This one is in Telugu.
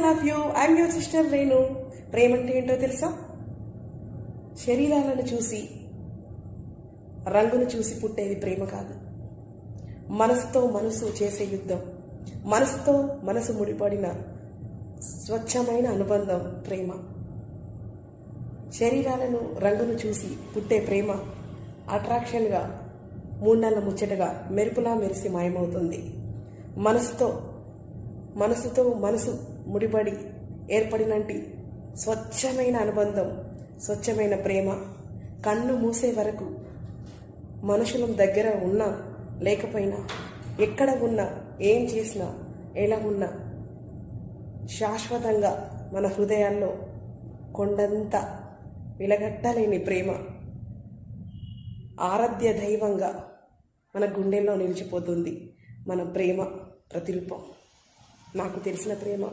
Love you. I'm your sister Renu. ప్రేమ అంటే ఏంటో తెలుసా? శరీరాలను చూసి, రంగును చూసి పుట్టేది ప్రేమ కాదు. మనసుతో మనసు చేసే యుద్ధం, మనసుతో మనసు ముడిపడిన స్వచ్ఛమైన అనుబంధం ప్రేమ. శరీరాలను రంగును చూసి పుట్టే ప్రేమ అట్రాక్షన్గా, మూడేళ్ల ముచ్చటగా, మెరుపులా మెరిసి మాయమవుతుంది. మనసుతో మనసు ముడిపడి ఏర్పడినంటి స్వచ్ఛమైన అనుబంధం, స్వచ్ఛమైన ప్రేమ కన్ను మూసే వరకు మనుషుల దగ్గర ఉన్నా లేకపోయినా, ఎక్కడ ఉన్నా, ఏం చేసినా, ఎలా ఉన్నా శాశ్వతంగా మన హృదయాల్లో కొండంత విలగట్టలేని ప్రేమ ఆరాధ్య దైవంగా మన గుండెల్లో నిలిచిపోతుంది. మన ప్రేమ ప్రతిరూపం. నాకు తెలిసిన ప్రేమ